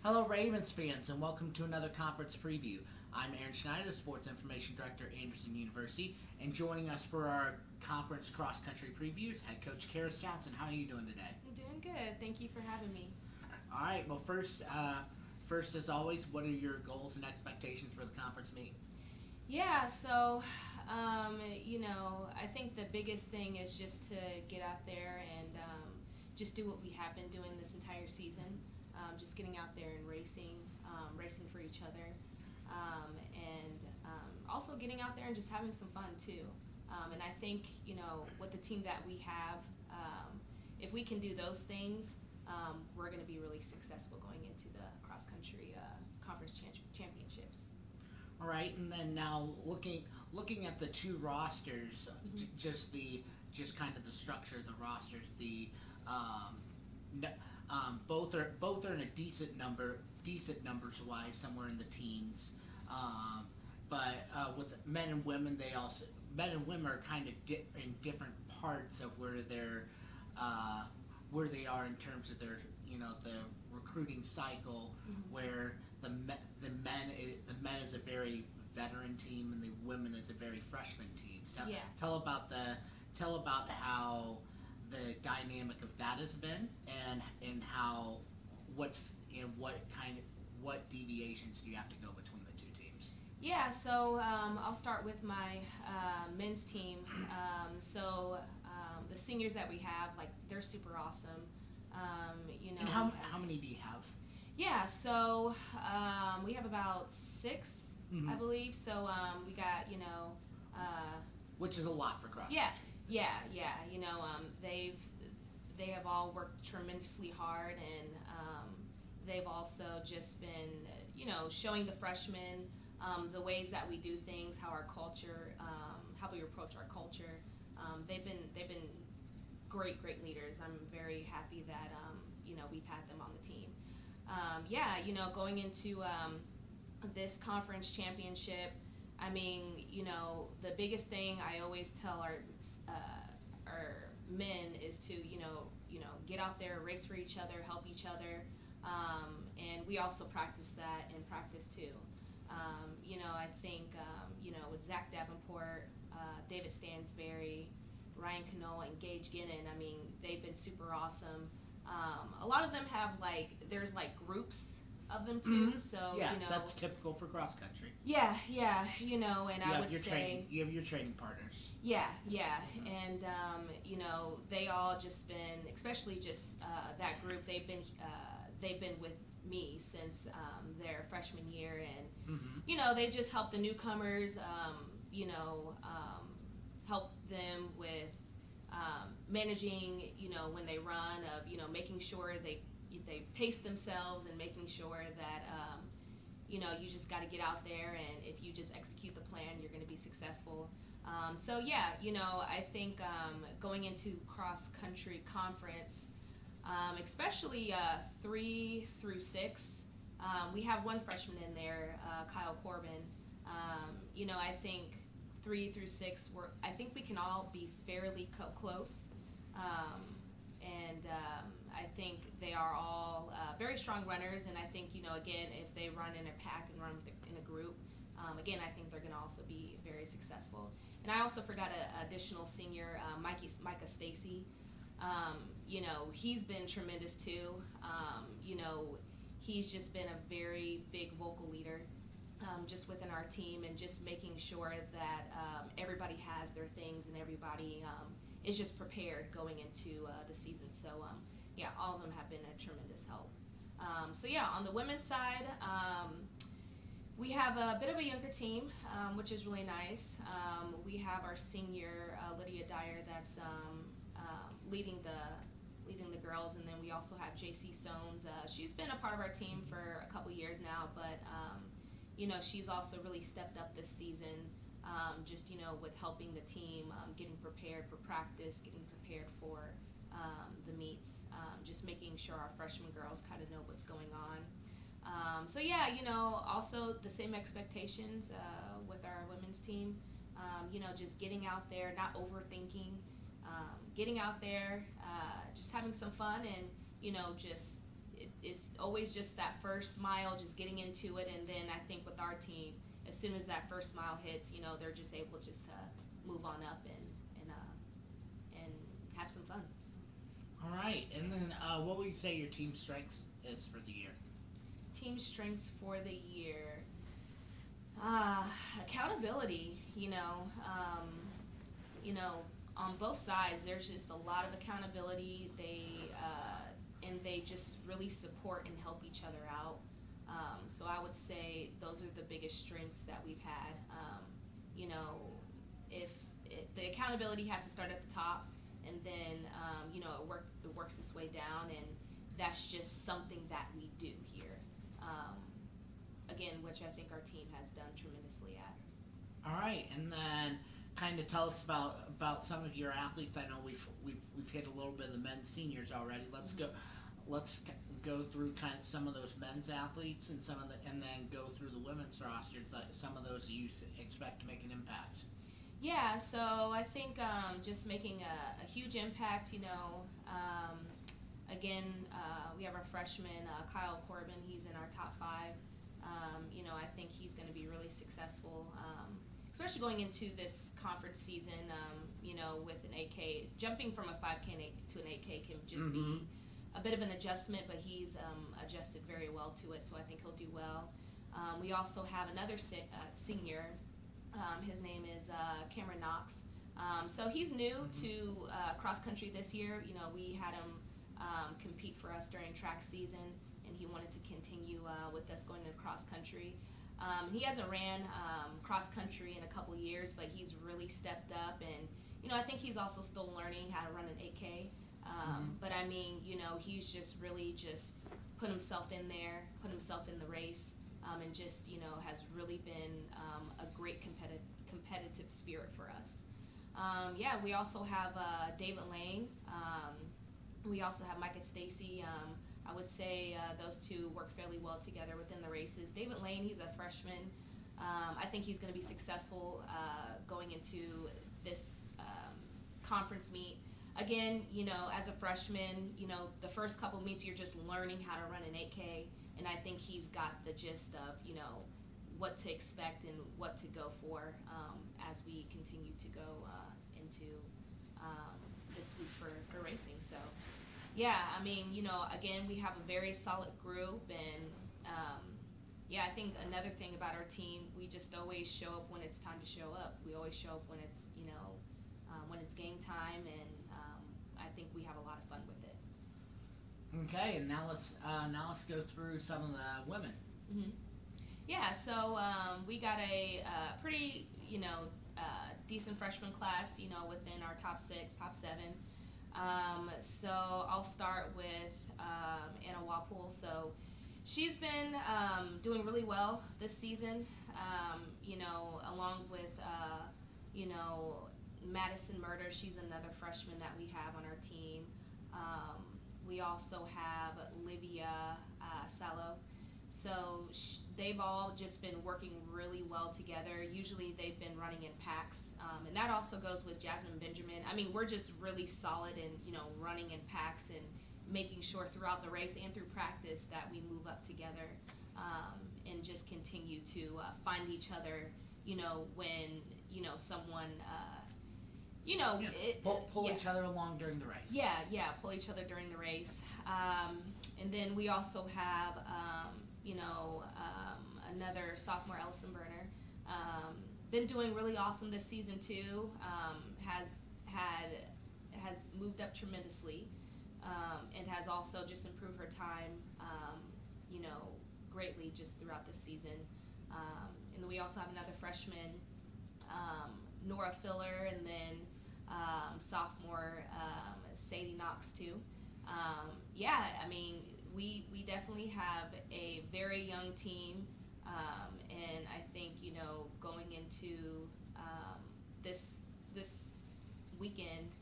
Hello, Ravens fans, and welcome to another conference preview. I'm Aaron Schneider, the Sports Information Director at Anderson University, and joining us for our conference cross-country previews, Head Coach Karis Johnson. How are you doing today? I'm doing good. Thank you for having me. All right. Well, first as always, what are your goals and expectations for the conference meet? Yeah, so, I think the biggest thing is just to get out there and just do what we have been doing this entire season. Just getting out there and racing for each other, and also getting out there and just having some fun too. And I think, with the team that we have, if we can do those things, we're going to be really successful going into the cross-country conference championships. All right, and then now looking at the two rosters, just kind of the structure of the rosters, both are in a decent numbers wise, somewhere in the teens. But with men and women, men and women are kind of in different parts of where they are in terms of their the recruiting cycle, where the men is a very veteran team and the women is a very freshman team. So Yeah. tell about how the dynamic of that has been, and how what deviations do you have to go between the two teams? Yeah, so I'll start with my men's team. The seniors that we have, they're super awesome. And how many do you have? Yeah, so we have about 6, I believe. So we got, Which is a lot for cross country. yeah. They have all worked tremendously hard, and they've also just been, showing the freshmen the ways that we do things, how our culture, how we approach our culture. They've been great leaders. I'm very happy that we've had them on the team. Going into this conference championship, I mean, the biggest thing I always tell our men is to get out there, race for each other, help each other, and we also practice that in practice too. I think with Zach Davenport, David Stansberry, Ryan Canoa, and Gage Ginnon, I mean, they've been super awesome. A lot of them have there's groups of them too. So that's typical for cross country. Yeah, and I would say you have your training partners. Yeah, and they all just been, especially just that group. They've been with me since their freshman year, and they just help the newcomers. Help them with managing, when they run, of making sure they pace themselves, and making sure that you just got to get out there, and if you just execute the plan, you're going to be successful. I think going into cross country conference, especially 3 through 6, we have one freshman in there, Kyle Corbin. I think 3 through 6, I think we can all be fairly close, and I think they are all very strong runners. And I think again, if they run in a pack and run in a group, again, I think they're going to also be very successful. And I also forgot an additional senior, Micah Stacy. He's been tremendous too. He's just been a very big vocal leader. Just within our team, and just making sure that everybody has their things, and everybody is just prepared going into the season. So all of them have been a tremendous help. On the women's side, we have a bit of a younger team, which is really nice. We have our senior, Lydia Dyer, that's leading the girls, and then we also have JC Sones. She's been a part of our team for a couple years now, but she's also really stepped up this season, with helping the team, getting prepared for practice, getting prepared for the meets, just making sure our freshman girls kind of know what's going on. Also the same expectations with our women's team, just getting out there, not overthinking, getting out there, just having some fun, and just it's always just that first mile, just getting into it, and then I think with our team, as soon as that first mile hits, they're just able just to move on up and have some fun. All right, and then what would you say your team strengths is for the year? Team strengths for the year, accountability. On both sides, there's just a lot of accountability. They just really support and help each other out. So I would say those are the biggest strengths that we've had. If the accountability has to start at the top, and then it works its way down, and that's just something that we do here. Again, which I think our team has done tremendously at. All right, and then kind of tell us about some of your athletes. I know we've hit a little bit of the men's seniors already. Let's go through kind of some of those men's athletes and then go through the women's roster. Some of those you expect to make an impact. Yeah, so I think just making a huge impact. Again, we have our freshman Kyle Corbin. He's in our top 5. I think he's going to be really successful, especially going into this conference season. With an 8K, jumping from a 5K to an 8K can just be a bit of an adjustment, but he's adjusted very well to it, so I think he'll do well. We also have another senior. His name is Cameron Knox. So he's new to cross country this year. We had him compete for us during track season, and he wanted to continue with us going into cross country. He hasn't ran cross country in a couple years, but he's really stepped up, and I think he's also still learning how to run an 8K. But I mean, he's just really just put himself in there, put himself in the race, and just has really been a great competitive spirit for us. We also have David Lane. We also have Micah Stacy. I would say those two work fairly well together within the races. David Lane, he's a freshman. I think he's going to be successful going into this conference meet. Again, as a freshman, the first couple meets you're just learning how to run an 8K, and I think he's got the gist of, what to expect and what to go for as we continue to go into this week for racing. So, again, we have a very solid group, and I think another thing about our team, we just always show up when it's time to show up. We always show up when it's, when it's game time, and I think we have a lot of fun with it. Okay, and now let's go through some of the women. Mm-hmm. Yeah, so we got a pretty decent freshman class, within our top 6, top 7. So I'll start with Anna Wapool. So she's been doing really well this season, along with Madison Murder. She's another freshman that we have on our team. We also have Livia Salo. So they've all just been working really well together. Usually they've been running in packs, and that also goes with Jasmine Benjamin. I mean, we're just really solid in running in packs and making sure throughout the race and through practice that we move up together and just continue to find each other. When someone. Pull each other along during the race. Yeah, pull each other during the race. And then we also have, another sophomore, Ellison Berner. Been doing really awesome this season too. Has moved up tremendously, and has also just improved her time, greatly just throughout the season. And then we also have another freshman, Nora Filler, and then sophomore Sadie Knox too. We definitely have a very young team, and I think going into this weekend,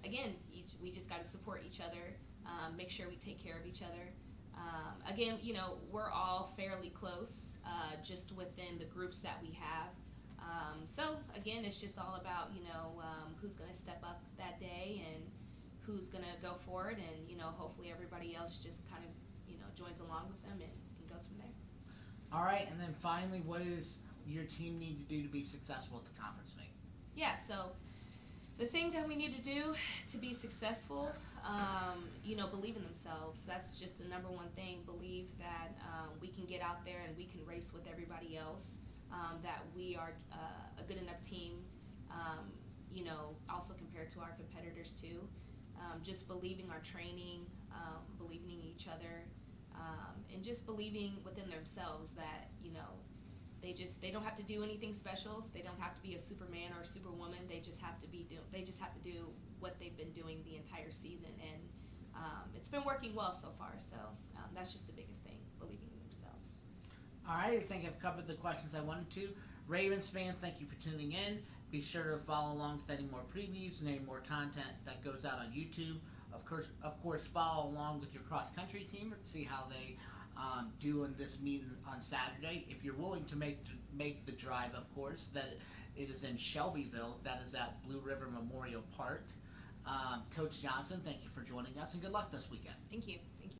again, we just got to support each other, make sure we take care of each other. Again, we're all fairly close, just within the groups that we have. So again, it's just all about who's going to step up that day and who's going to go for it, and hopefully everybody else just kind of along with them and goes from there. All right, and then finally, what does your team need to do to be successful at the conference meet? Yeah, so the thing that we need to do to be successful, believe in themselves. That's just the number one thing. Believe that we can get out there and we can race with everybody else, that we are a good enough team, also compared to our competitors too. Just believing our training, believing in each other, and just believing within themselves that, they don't have to do anything special. They don't have to be a Superman or a Superwoman. They just have to do what they've been doing the entire season, and it's been working well so far. So that's just the biggest thing, believing in themselves. All right, I think I've covered the questions I wanted to. Ravens fans, thank you for tuning in. Be sure to follow along with any more previews and any more content that goes out on YouTube. Of course, follow along with your cross-country team to see how they do in this meeting on Saturday. If you're willing to make the drive, of course, that it is in Shelbyville. That is at Blue River Memorial Park. Coach Johnson, thank you for joining us, and good luck this weekend. Thank you.